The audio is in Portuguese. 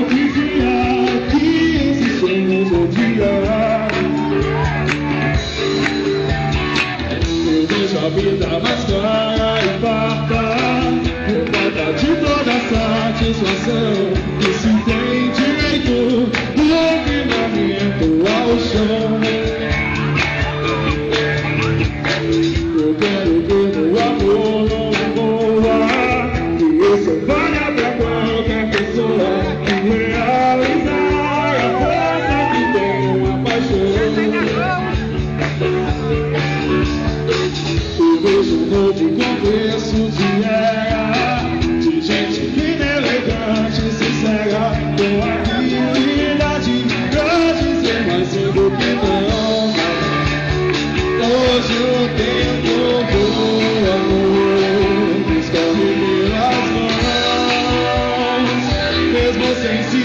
dizia que esses sonhos odiar. Eu vejo a vida mais clara e farta, repleta de toda satisfação, que se tem direito do firmamento ao chão. Eu quero ver meu amor não voar, e isso vale pra qualquer pessoa que realizar a força que tem uma paixão. Eu vejo um novo começo de era, de gente fina, elegante, sincera, com habilidade pra dizer mais cedo que não. Hoje o tempo do amor escorre pelas mãos, mesmo sem se